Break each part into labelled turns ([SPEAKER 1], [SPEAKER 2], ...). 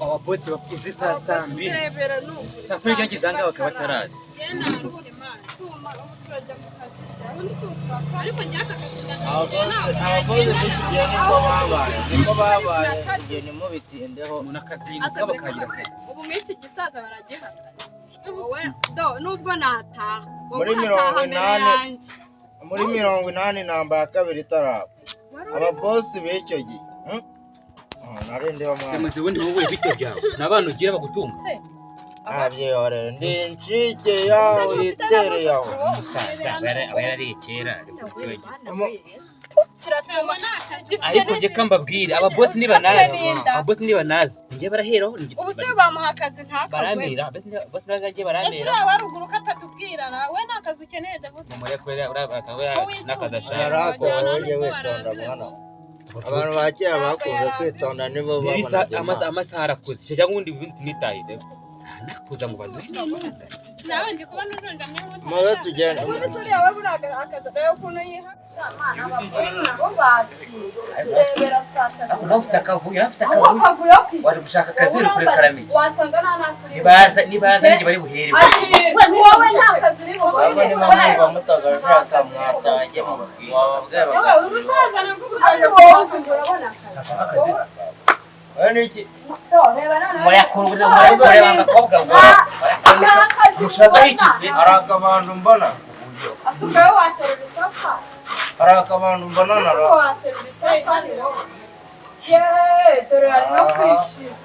[SPEAKER 1] ababosi bakuze saa mbiri saa kumi cyangwa izanga bakaba batarazi
[SPEAKER 2] abakozi b'ikigihe niko babaye igihe nimubitindeho
[SPEAKER 1] umuntu akazinduka bakagira se
[SPEAKER 3] ubu mw'iki gisaza baragihakana nubwo nataha
[SPEAKER 2] muri 80 namba ya kabiri itaraba ababosi b'icyo gihe narende wa mwana
[SPEAKER 1] semuzi wundi wowe bito byawe nabana ugira bagutunga
[SPEAKER 2] abyore ndi ncike yawe itere yawe
[SPEAKER 1] umusaza aba yarariye kera ariko njye kambabwira ababosi niba nazi njye baraheraho
[SPEAKER 3] ubu se bamuha akazi ntakagwe
[SPEAKER 1] baramira bosi bazajye baramira
[SPEAKER 3] ese waruguru katatubwira we nta kazi ukeneye David
[SPEAKER 1] mumure kurera urabasaba nakazashaka
[SPEAKER 2] yarako wowe witonda mwana abantu bakira bakunze kwitonda nibo babona
[SPEAKER 1] amasaha arakuze cyangwa undi nitahide nakuza mu bantu
[SPEAKER 3] nawe ndi kubona urundamye
[SPEAKER 2] maze tugenda
[SPEAKER 3] umusore yawe buraga akaza rero kuno yiha mana abagore nabo bati rebera sata
[SPEAKER 1] afite akavuyo wari gushaka akazi kuri karamiye
[SPEAKER 3] wasanga nanakuri
[SPEAKER 1] nibaza nige bari buhere
[SPEAKER 3] wowe nta kazi uri buhere
[SPEAKER 2] abone mama bamutagaje mwataje mu wababwira
[SPEAKER 3] urusaza nabwo urabona akazi
[SPEAKER 2] niki
[SPEAKER 1] murayakura abakobwa mushaka ikizi
[SPEAKER 2] arakabantu mbona
[SPEAKER 3] asukayo waterera papa
[SPEAKER 2] arakabantu mbona naro
[SPEAKER 3] waterera papa ye dore arimo kwishima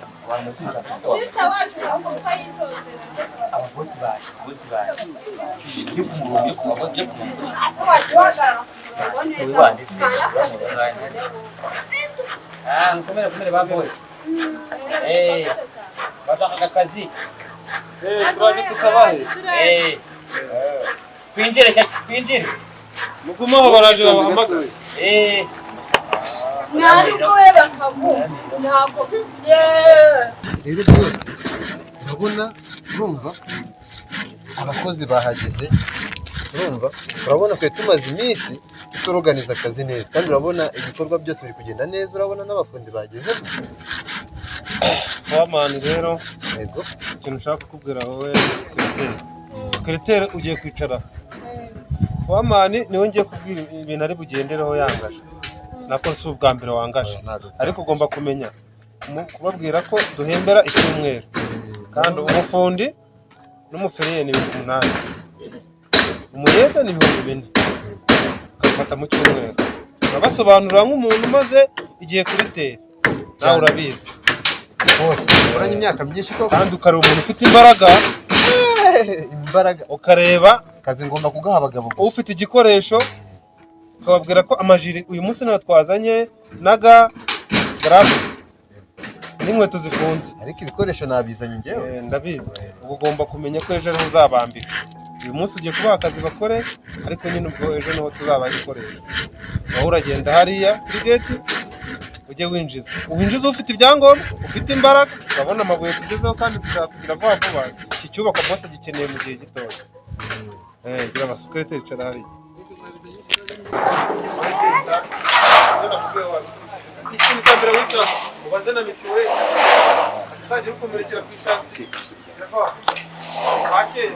[SPEAKER 3] wacu ahubwo kayitozera
[SPEAKER 1] ababosi baje yo ku murongo yo ku murongo mukomere baboye bashaka akazi
[SPEAKER 4] turani tukabahe
[SPEAKER 1] twinjire
[SPEAKER 4] mugumaho baraje bahamagaye
[SPEAKER 3] ntabwo we bakamu ntabwo
[SPEAKER 5] rero byose urabona urumva abakozi bahageze urabona twe tumaze iminsi turoganiza akazi neza kandi urabona ibikorwa byose biri kugenda neza urabona n'abafundi bageze
[SPEAKER 4] wamani rero
[SPEAKER 5] yego
[SPEAKER 4] ikintu ushaka kukubwira wowe sekreteri ugiye kwicara wamani niwe ngiye kubwira ibintu ari bugendereho yangaje sinakora si ubwa mbere wangaje ariko ugomba kumenya kubabwira ko duhembera icyumweru kandi umufundi n'umuferiyeri ni 8 umuyede ni 4 ugafata mu cyumweru urabasobanurira nk'umuntu umaze igihe kuri tere nawe urabizi
[SPEAKER 5] bose uranye imyaka myinshi ko
[SPEAKER 4] kandi ukareba umuntu ufite imbaraga ukareba
[SPEAKER 5] kazi ngomba kugaha abagabo
[SPEAKER 4] ufite igikoresho ukababwira ko amajiri uyu munsi nayo twazanye naga graphs n'inkweto zifunze
[SPEAKER 5] ariko ibikoresho nabizanye njyewe
[SPEAKER 4] ndabizi ubu ugomba kumenya ko ejo ariho uzabambika uyu munsi ugiye kubaha akazi bakore ariko nyine ubwo ejo niho tuzabaha igikoresho wowe uragenda hariya kuri gate ujye winjiza ufite ibyangombwa ufite imbaraga urabona amabuye tugezeho kandi dushaka kugira vuba iki cyubakwa bose gikeneye mu gihe gitoya gira abasukureteri icara hariya ikintu cya mbere wita ubaze na mituweli uzajya ukomerekera ku ishati wakeye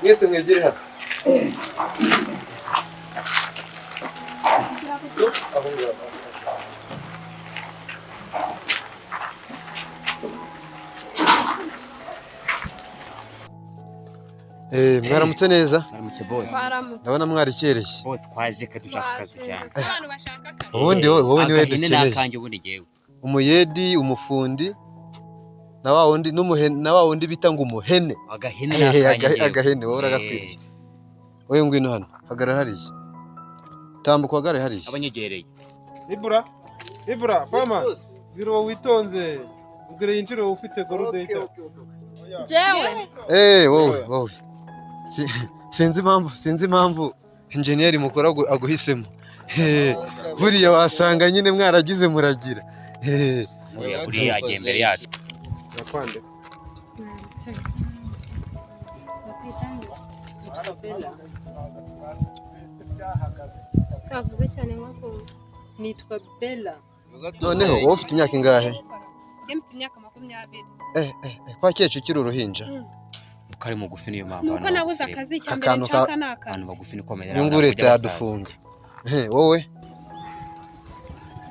[SPEAKER 5] mwese mwegere hano mwaramutse neza
[SPEAKER 1] aramutse boss
[SPEAKER 5] ndabona mwarikereye
[SPEAKER 1] boss twaje kadushaka akazi cyane
[SPEAKER 3] abantu bashaka akazi
[SPEAKER 5] ubundi wowe niwe dukeneye
[SPEAKER 1] nakanje ubundi jewe
[SPEAKER 5] umuyedi umufundi na wa wundi bita ngo umuhene agahene wowe uragakwiriye wowe ngwino hano hagarara hariya tambuka hagarara hariya
[SPEAKER 1] abanyegereye
[SPEAKER 4] ibura fama biro witonze ubwire yinjire ufite gorude y'icyo
[SPEAKER 3] jewe
[SPEAKER 5] wowe sinzi impamvu engineer mukora aguhisemo buriya wasanga nyine mwaragize muragira
[SPEAKER 1] uriya agiye imbere yacu
[SPEAKER 4] yakwande
[SPEAKER 3] Savuze cyane nk'uko
[SPEAKER 6] nitwa Bella.
[SPEAKER 5] noneho wowe ufite imyaka ingahe?
[SPEAKER 6] Mfite imyaka 20.
[SPEAKER 5] Kwa Kicukiro uruhinja
[SPEAKER 1] kari mugufi niyo mpamvu
[SPEAKER 6] Nuko nabuze akazi cyambere nshaka nakazi.
[SPEAKER 1] abantu bagufi niko mera
[SPEAKER 5] nyungu leta yadufunga. Wowe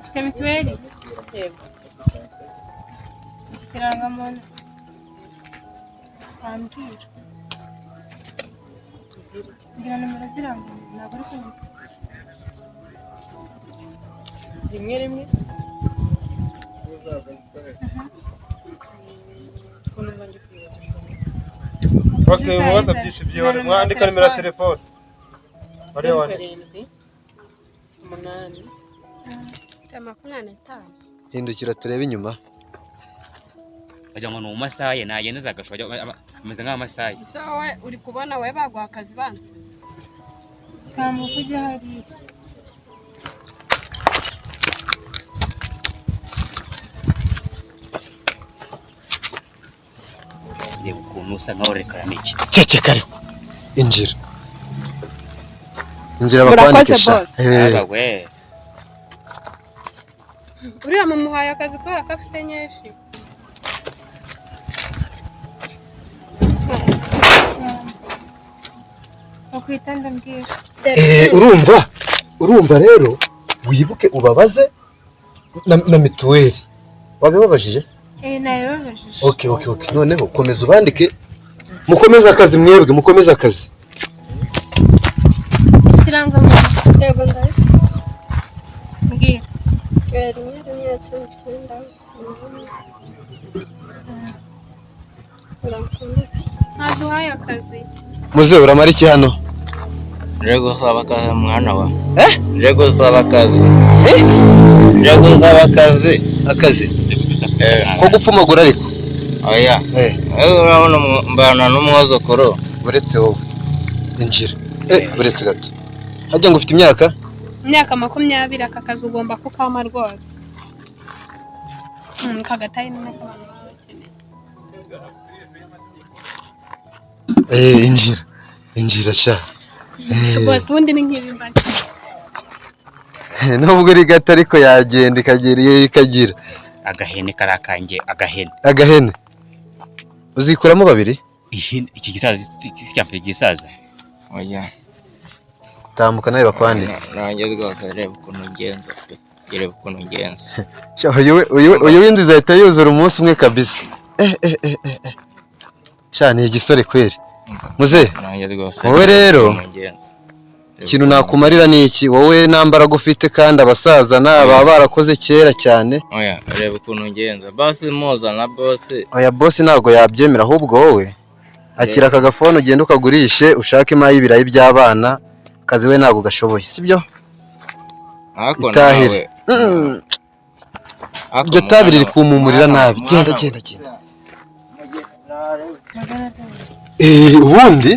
[SPEAKER 3] ufite mituweli
[SPEAKER 6] Yego.
[SPEAKER 3] ufite irangamuntu ambwira ngira nimero z'irangamuntu ntabwo ari kumwe
[SPEAKER 6] Rimwe.
[SPEAKER 4] Okay, mubaza byinshi byihore mwandika nimero ya telefone. Bari wani.
[SPEAKER 6] 8
[SPEAKER 3] 85
[SPEAKER 5] hindukira turebe inyuma.
[SPEAKER 1] bajya ngo no masaye nagendeza agashobya ameze nk'amasaye
[SPEAKER 3] so we uri kubona we bagwa akazi bansize tamuka ujya hariya
[SPEAKER 1] reba ukuntu usa nkaho rekara n'iki
[SPEAKER 5] Ceceka ariko injira bakwandikisha.
[SPEAKER 1] we
[SPEAKER 6] uriya mumuhaye akazi kubera ko afite nyinshi.
[SPEAKER 3] bakwitanda mbwira
[SPEAKER 5] urumva rero wibuke ubabaze na mituweli wabibabajije.
[SPEAKER 3] nayibabajije
[SPEAKER 5] Okay noneho komeza ubandike mukomeze akazi mwebwe mukomeze akazi.
[SPEAKER 3] ufite irangamuntu yego ndari mbwira rimwe cyenda ntaduhaye akazi
[SPEAKER 5] Muze uramara iki hano?
[SPEAKER 2] nje gusaba akazi mwana wa nje gusaba akazi akazi ko gupfumagura ariko oya urabona mbana n'umwozokoro uretse wowe injira uretse gato hajya ngo ufite imyaka
[SPEAKER 6] 20 aka kazi ugomba kukama rwose. Kagataye n'ako abantu bakeneye.
[SPEAKER 5] injira sha
[SPEAKER 6] Rwose ubundi ni nk'ibimbanye.
[SPEAKER 5] nubwo uri gato ariko yagenda ikagira
[SPEAKER 1] agahene karakange
[SPEAKER 5] agahene uzikuramo babiri.
[SPEAKER 1] iki gisaza cyafite gisaza
[SPEAKER 2] oya
[SPEAKER 5] tambuka nawe bakwandika
[SPEAKER 2] nanjye rwose reba ukuntu ngenza
[SPEAKER 5] uyu windi zahita yuzura umunsi umwe kabisa. Sha ni igisore kweri muze wowe rero ikintu nakumarira ni iki wowe nambaraga ufite kandi abasaza naba barakoze kera cyane.
[SPEAKER 2] oya reba ukuntu ngenza boss muza na boss
[SPEAKER 5] oya boss ntago yabyemera ahubwo wowe akira aka gafone ugenda ukagurishe ushake imayi ibirayi by'abana kazi we ntago gashoboye sibyo itahire iryo tabi riri kumumurira nabi genda ubundi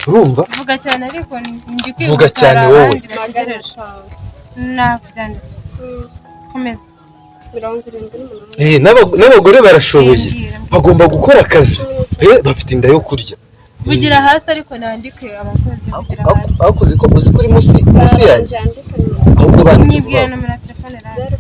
[SPEAKER 5] urumva
[SPEAKER 3] vuga cyane ariko ndi kwiga
[SPEAKER 5] vuga cyane wowe
[SPEAKER 3] nabyanditse komeza 78
[SPEAKER 5] n'abagore barashoboye bagomba gukora akazi bafite inda yo kurya.
[SPEAKER 3] vugira hasi ariko nandike abakozi vugira hasi
[SPEAKER 5] akoze ko uzi kuri musi yanjye ahubwo
[SPEAKER 3] nibwira nomero ya telefone ranjye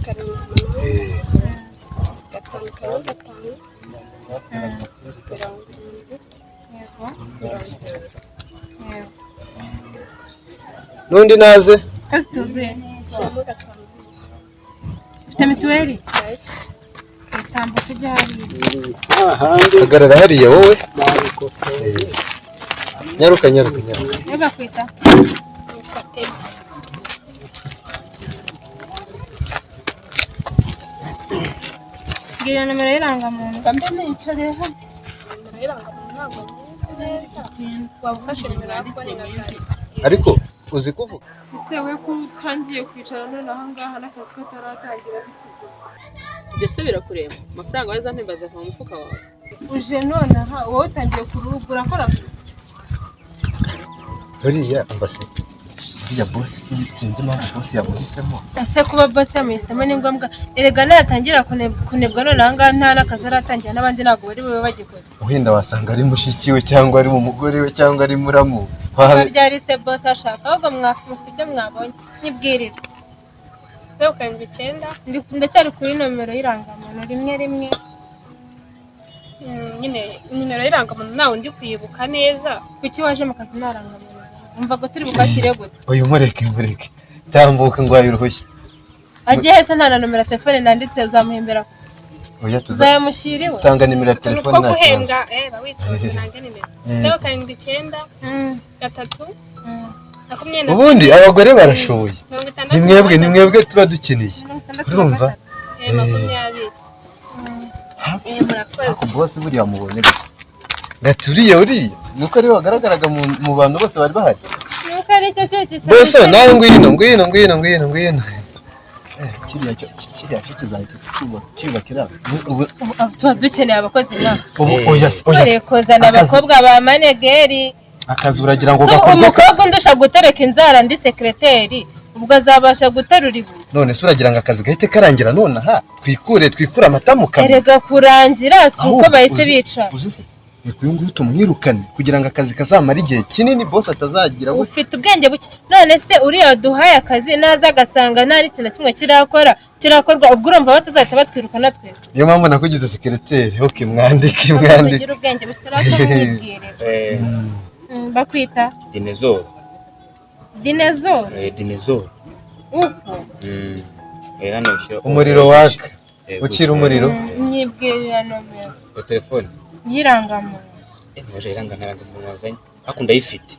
[SPEAKER 5] n'undi naze
[SPEAKER 3] kazi tuzuye ufite mituweli tambuka ujya hariya
[SPEAKER 5] hagarara hariya wowe nyaruka
[SPEAKER 3] niba kwita bwira nomero y'irangamuntu mbe nicaye hano nomero y'irangamuntu ntabwo wabufashe nimero yandikiye
[SPEAKER 5] ariko uzi kuvuga
[SPEAKER 3] ese we ko utangiye kwicara none aha ngaha n'akazi kataratangira bitize
[SPEAKER 6] ibyo se birakureba amafaranga wazampembaza ku mufuka wawe
[SPEAKER 3] uje none aha wowe utangiye kuruhuka urakora
[SPEAKER 5] buriya ambase buriya bosi sinzi impamvu bosi yamuhisemo.
[SPEAKER 7] Ese kuba bosi yamuhisemo ni ngombwa? Erega natangira kunebwa none ahangaha nta n'akazi aratangira n'abandi ntabwo bari bube bagikoze.
[SPEAKER 5] Wenda wasanga ari mushiki we cyangwa ari mu mugore we cyangwa ari muramu.
[SPEAKER 7] Ryari se bosi ashaka ahubwo mwakumva ibyo mwabonye nyibwirira. 079 ndacyari kuri nomero y'irangamuntu 11 nyine nimero y'irangamuntu nawe ndi kuyibuka neza kuki waje mu kazi narangamuntu umva ngo turi bukakire gute.
[SPEAKER 5] Oya mureke tambuka ngo ayiruhushye
[SPEAKER 7] agiye hese nta na nomero ya telefone nanditse uzamuhembera
[SPEAKER 5] oya
[SPEAKER 7] tuzayamushyiriwe
[SPEAKER 5] tanga nimero ya telefone
[SPEAKER 7] na kuhembwa bawitse nange nimero 079 3
[SPEAKER 5] ubundi abagore barashoboye ni mwebwe tuba dukeneye urumva ako bosi buriya mubonye gaturiye uriya nuko ari wagaragaraga mu bantu bose bari bahari
[SPEAKER 7] nuko ari cyo cyo
[SPEAKER 5] bosi nawe ngwino kiriya cyo kizahita kibakira
[SPEAKER 7] tuba dukeneye abakozi nabo
[SPEAKER 5] oya
[SPEAKER 7] kozana abakobwa ba manegeri
[SPEAKER 5] akazi uragira ngo
[SPEAKER 7] gakorwe umukobwa ndusha gutereka inzara ndi sekreteri ubwo azabasha guterura ibu
[SPEAKER 5] none se uragira ngo akazi gahite karangira none aha twikure amata mu kanwa
[SPEAKER 7] erega kurangira si uko bahise bica
[SPEAKER 5] uyu nguyu tumwirukane kugira ngo akazi kazamara igihe kinini boss atazagira
[SPEAKER 7] ufite ubwenge buke none se uriya duhaye akazi naza agasanga nta n'ikintu kimwe kirakorwa ubwo urumva batazahita batwirukana twese
[SPEAKER 5] niyo mpamvu nakugize sekreteri okay mwandike
[SPEAKER 7] ugira ubwenge buke mwibwirire bakwita
[SPEAKER 1] Dinezor
[SPEAKER 7] uko
[SPEAKER 1] hano ushyira
[SPEAKER 5] umuriro waka ucira umuriro
[SPEAKER 7] nyibwirira nomero
[SPEAKER 1] ya telefone
[SPEAKER 7] yirangamuntu
[SPEAKER 1] mwaje irangamuntu wazanye akunda yifite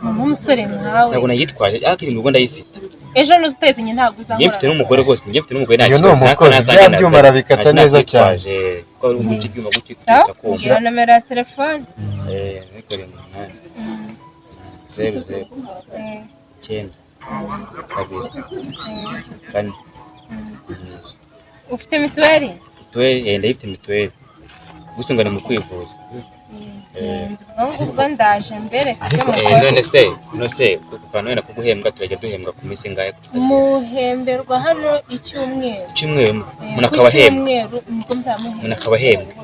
[SPEAKER 7] umusore nkawe
[SPEAKER 1] ntabwo nayitwaje akiri ngo ndayifite
[SPEAKER 7] ejo nuzitezinye ntabwo uzahora
[SPEAKER 1] njye mfite n'umugore rwose njye mfite n'umugore
[SPEAKER 5] iyo no mukozi bya byuma arabikata neza cyane
[SPEAKER 1] ko ari umuci byuma gutwitsa ko
[SPEAKER 7] iyo nomero ya telefone
[SPEAKER 1] nikore mu mwanya 00 9 2
[SPEAKER 7] ufite mituweli
[SPEAKER 1] ndayifite mituweli gusungana mu kwivuza
[SPEAKER 7] ubwo ndaje mbere
[SPEAKER 1] none se kukanwera kuguhembwa turajya duhembwa ku minsi ngahe
[SPEAKER 7] muhemberwa hano icyumweru
[SPEAKER 1] munakabahembwa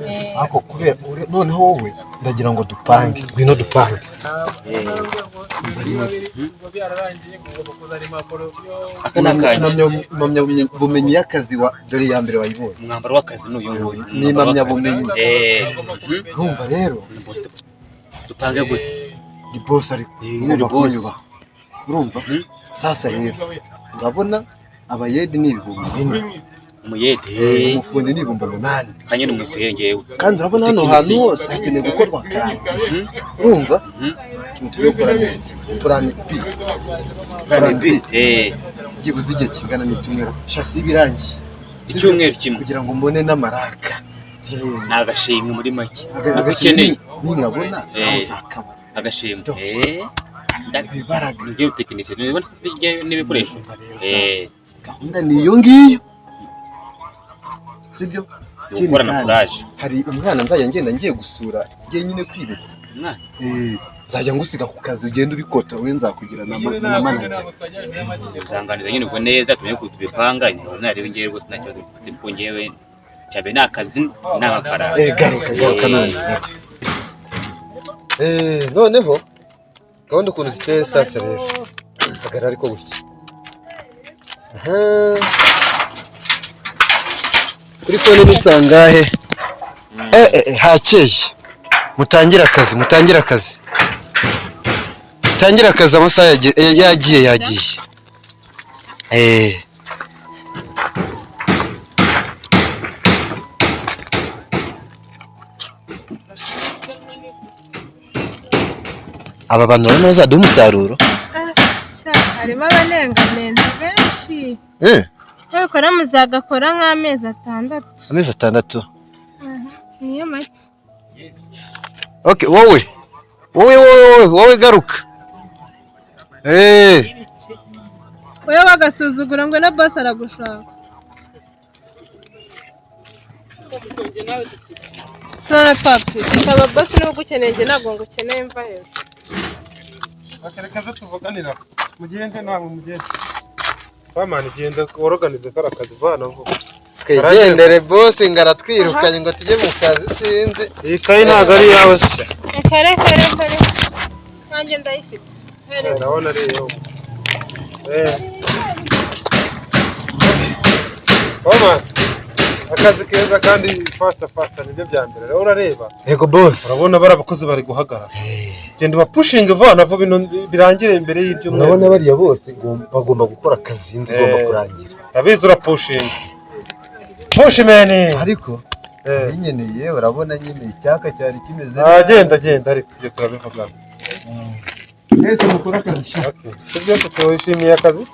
[SPEAKER 5] ako kubera noneho wowe ndagira ngo dupange ngwino dupange bumenyi y'akazi dore ya mbere wayibonye
[SPEAKER 1] umwambaro w'akazi n'uyu nguyu
[SPEAKER 5] ni impamyabumenyi urumva rero
[SPEAKER 1] dupange gute
[SPEAKER 5] di boss ariko ugomba kunyubaha urumva sasa rero urabona abayedi ni 4,000
[SPEAKER 1] umuyede
[SPEAKER 5] umufundi ni 8,000
[SPEAKER 1] kanyene umufere ngewe
[SPEAKER 5] kandi urabona hano hantu hose hakeneye gukorwa karanga urumva tugiye gukora neza turani gibuze igihe kingana n'icyumweru shasi birangiye
[SPEAKER 1] icyumweru kimwe
[SPEAKER 5] kugira ngo mbone n'amaraka
[SPEAKER 1] nagashimwe muri make
[SPEAKER 5] ukeneye ningabona uzakaba
[SPEAKER 1] agashimwe
[SPEAKER 5] ndabibaraga
[SPEAKER 1] ngiye tekinisi n'ibikoresho
[SPEAKER 5] gahunda niyo ngiyo sibyo
[SPEAKER 1] gukorana courage
[SPEAKER 5] hari umwana nzajya ngenda ngiye gusura ngiye nyine kwibuka
[SPEAKER 1] umwana
[SPEAKER 5] nzajya ngusiga ku kazi ugenda ubikota we nzakugira na manager
[SPEAKER 1] uzanganiza nyine ubwo neza tumenye ko tubipanganye narebe ngiye rwose ntacyo dufite kuko ngewe cyabe n'akazi n'amafaranga
[SPEAKER 5] garuka none noneho gahunda ukuntu ziteye sasa rero hagarara ariko gutya kuri fone musangahe hakeye mutangira akazi amasaha yagiye aba bantu rero bazaduha umusaruro
[SPEAKER 7] harimo abanenganenzi benshi cyakora muzagakora nk'amezi 6 niyo make
[SPEAKER 5] okay wowe garuka
[SPEAKER 7] wowe bagasuzugura ngo na boss aragushaka sona twapfite aba boss niwe ugukeneye nge ntabwo ngukeneye mva hejuru
[SPEAKER 4] bakerekaza tuvuganira mugende namwe mugende. Famani genda organize kara kazi vana vuba.
[SPEAKER 5] Twigendere boss ngaratwirukanye ngo tujye mu kazi sinzi.
[SPEAKER 4] Iyi kayi ntago ari yawe.
[SPEAKER 7] kare nanjye ndayifite.
[SPEAKER 4] Ndabona ari yo. Mama, akazi keza kandi fast nibyo bya mbere. Rero urareba.
[SPEAKER 5] Yego boss.
[SPEAKER 4] Urabona barabakozi bari guhagarara. Genda bapushinga vana vuba bino birangire imbere y'ibyo mwe.
[SPEAKER 5] Urabona bariya bose bagomba gukora akazi nzigomba kurangira.
[SPEAKER 4] Abizi urapushinga. Pushimeni.
[SPEAKER 5] Ariko nyeneye urabona nyine icyaka cyari kimeze.
[SPEAKER 4] Genda ariko ibyo turabivugana.
[SPEAKER 5] Ese mukora akazi.
[SPEAKER 4] Okay. Ibyo twishimiye akazi.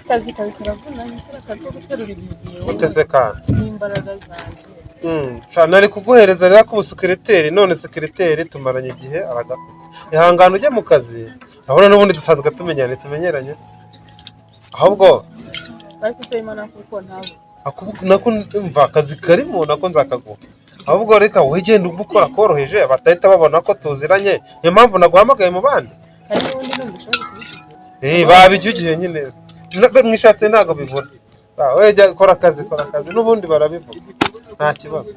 [SPEAKER 6] Akazi karavuna akazi ko guterura ibintu.
[SPEAKER 4] Utese kandi.
[SPEAKER 6] N'imbaraga zanjye.
[SPEAKER 4] Shana ari kuguhereza rero ku secretary none secretary tumaranye igihe aragafite. Ihangana ujye mu kazi. Abona n'ubundi dusanzwe tumenyeranye. Ahubwo
[SPEAKER 6] basi so Imana kuko ntabo.
[SPEAKER 4] Nako mva akazi karimo nako nzakaguha. Ahubwo reka wigende ubukora koroheje batahita babona ko tuziranye. Niyo mpamvu naguhamagaye mu bandi.
[SPEAKER 6] Hari n'undi n'ushaka kubigira.
[SPEAKER 4] Babijugiye nyine. Mwishatse ntago bibona. Wewe jya kora akazi n'ubundi barabivuga. Nta kibazo.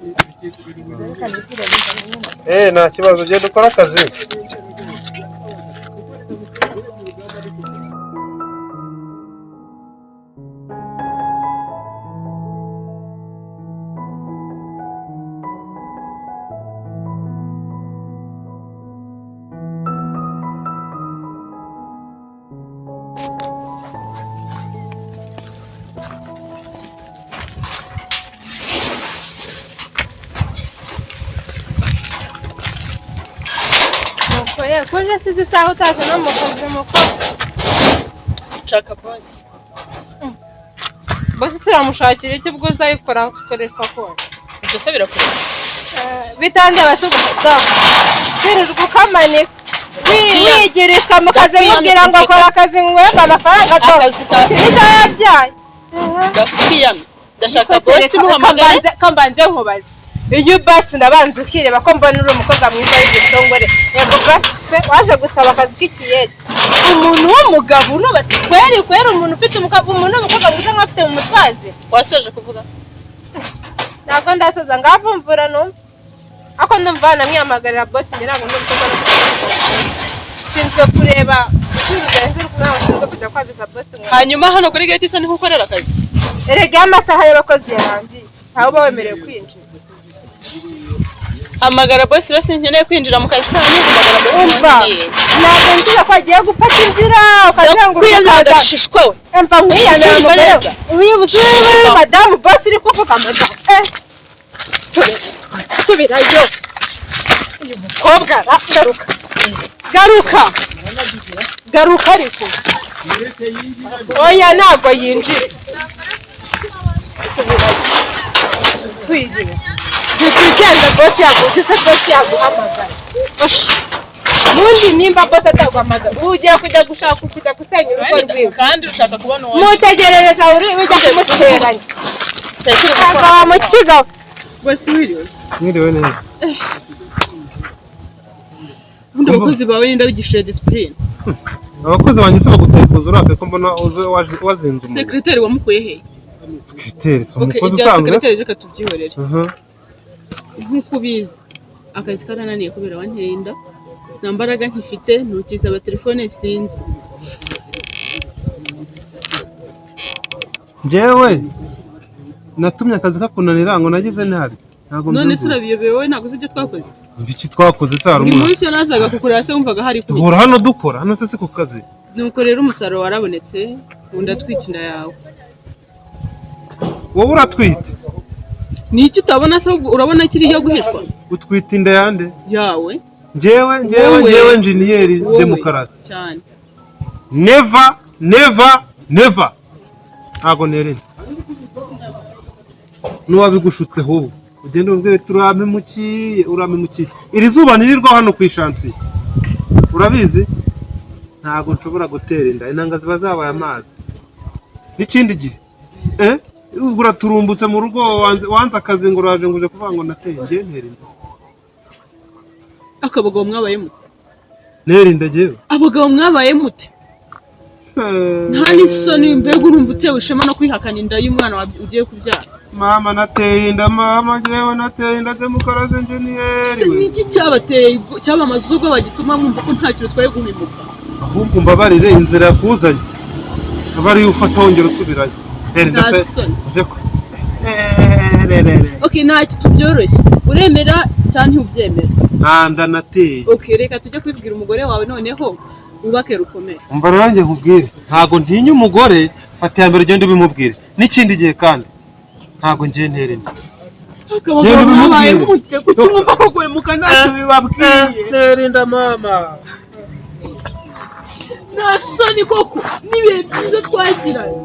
[SPEAKER 4] Nta kibazo genda ukora akazi.
[SPEAKER 7] Koje sizi isaha utaje no mu kazi muko.
[SPEAKER 6] Chaka boss.
[SPEAKER 7] Boss siramushakira iki bwo uzayikora gukoreshwa ko.
[SPEAKER 6] Ibyo se birakora.
[SPEAKER 7] Bitanze abasukuza. Birijwe ukamane. Wigirisha mu kazi mubwira ngo akora akazi ngwemba amafaranga to. Ita yabyaye.
[SPEAKER 6] Gakiyame. Ndashaka boss muhamagare
[SPEAKER 7] kambanze nkubaze. Iyo basi ndabanza ukireba ko mbona uri umukobwa mwiza w'igitongore. Yego basi waje gusaba akazi k'ikiyede. Umuntu w'umugabo unubatse kweri umuntu ufite umukobwa mwiza nk'afite mu mutwaze.
[SPEAKER 6] Wasoje kuvuga.
[SPEAKER 7] Ntabwo ndasoza ngavumvura no. Ako ndumva namwiyamagarira boss ngira ngo ndumva sinzwe kureba ukizenze kunaho sinzwe kujya kwabiza boss.
[SPEAKER 6] Hanyuma hano kuri gate isa niho ukorera akazi.
[SPEAKER 7] Erega amasaha y'abakozi yarangiye. Aho bawemerewe kwinjira.
[SPEAKER 6] Hamagara boss rero sinkeneye kwinjira mu kazi kanyu hamagara boss
[SPEAKER 7] ngiye. Ntabwo ngira ko agiye gupata inzira ukazenguruka
[SPEAKER 6] agashishwe we.
[SPEAKER 7] Emva nkiyana mugabo. Uyibuze madamu boss iri kuvuga madamu. Subirayo. Uyu mukobwa garuka ariko. Oya ntabwo yinjira. Subirayo. Tugenda boss yaguhamagara. Mundi nimba boss ataguhamagara. Ugiye kujya gusenya urugo rwiwe.
[SPEAKER 6] Kandi ushaka kubona uwo.
[SPEAKER 7] Mutegerereza uri ujya kumuteranya. Tekera mu kigo.
[SPEAKER 6] Boss wiriwe.
[SPEAKER 4] Mwiriwe neza.
[SPEAKER 6] Undi abakozi bawe ninda bigishije discipline.
[SPEAKER 4] Abakozi banjye se bagutayifuza urake ko mbona wazinze.
[SPEAKER 6] Secretary wamukuye he?
[SPEAKER 4] Secretary so umukozi
[SPEAKER 6] usanzwe. Secretary reka tubyihorere. Nkuko ubizi akazi karananiye kubera wanterinda nta mbaraga nkifite ntukitaba telefone sinzi.
[SPEAKER 4] Njyewe natumye akazi kakunanira ngo nagize ntari.
[SPEAKER 6] None se urabiyobewe ntago uzi ibyo twakoze.
[SPEAKER 4] Mbiki twakoze se
[SPEAKER 6] harumwe. Buri munsi nazaga kukureba se wumvaga hari kuri.
[SPEAKER 4] Duhora hano dukora hano se ku kazi.
[SPEAKER 6] Nuko rero umusaruro warabonetse unda twita inda yawe.
[SPEAKER 4] Wowe uratwite?
[SPEAKER 6] Niki utabona se urabona kiri yo guhishwa?
[SPEAKER 4] Utwite inda yande?
[SPEAKER 6] Yawe.
[SPEAKER 4] Njyewe engineer demokarasi.
[SPEAKER 6] Cyane.
[SPEAKER 4] Never. Ntago nerene. Nuwabigushutse hobo. Ugende umbwire turamemukiye. Iri zuba nirirwa hano kwishansi. Urabizi? Ntago nshobora gutera inda. Inanga ziba zabaye amazi. N'ikindi gihe. Uraturumbutse mu rugo wanze akazi ngo uraje nguje kuvuga ngo nateye nge ntera inda.
[SPEAKER 6] Akabagabo mwabaye mute?
[SPEAKER 4] Nera inda jewe.
[SPEAKER 6] Abagabo mwabaye mute? nta n'isoni mbega urumva utewe ishema no kwihakana inda y'umwana ugiye kubyara.
[SPEAKER 4] Mama nateye inda mama jewe nateye inda Demokarasi engineer.
[SPEAKER 6] Se niki cyabateye cyabamaze ubwo bagituma mwumva ko nta kintu twaye guhimuka.
[SPEAKER 4] Ahubwo mbabarire inzira yakuzanye. Abari ufata wongera usubirayo.
[SPEAKER 6] Okay, ntacyo tubyoroshye. Uremera cyane ntubyemera.
[SPEAKER 4] Nda nateye.
[SPEAKER 6] Okay, reka tujye kwibwira umugore wawe noneho ubake rukomeye.
[SPEAKER 4] Umva ranjye nkubwire. Ntago ntinya umugore, fata ya mbere ugende ubimubwire. N'ikindi gihe kandi ntago ngiye nterene.
[SPEAKER 6] Akabagabo babaye mute kucyumva ko gwemuka ntacyo bibabwiye.
[SPEAKER 4] Nerinda mama.
[SPEAKER 6] Nasoni koko nibihe byiza twagiranye.